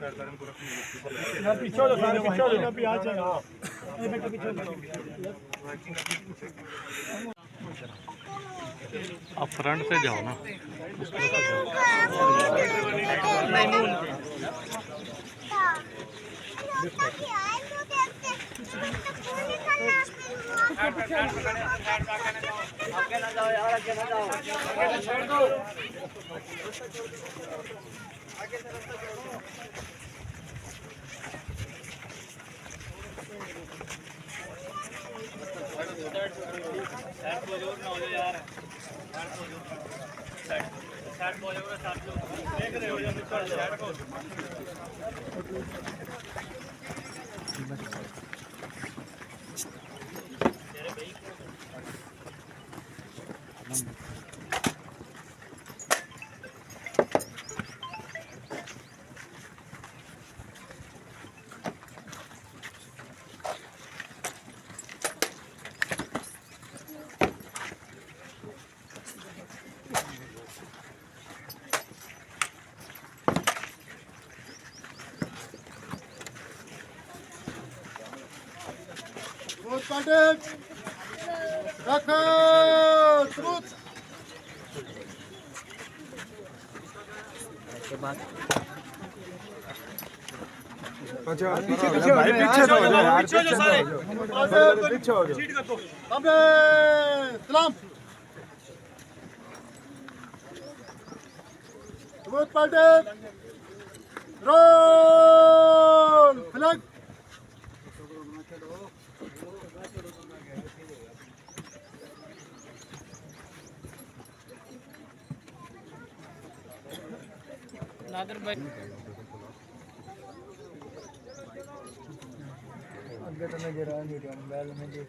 पीछे हो सारे, पीछे हो जाओ, आ जाए। ये बेटा पीछे हो। आप फ्रंट से जाओ ना। आगे ना जाओ यार, आगे ना जाओ, आगे छोड़ दो। आगे से रास्ता छोड़ो। साइड को जोर ना हो जाए यार, साइड को जोर, साइड को देख रहे हो या निकल साइड को। अच्छा पीछे पीछे भाई, पीछे हो जाओ यार, पीछे हो जाओ सारे, पीछे हो जाओ। सामने सलाम सबूत पार्टी रोल फ्लैग। नादर भाई आगे तो नजर आ नहीं रहा, मोबाइल में देख।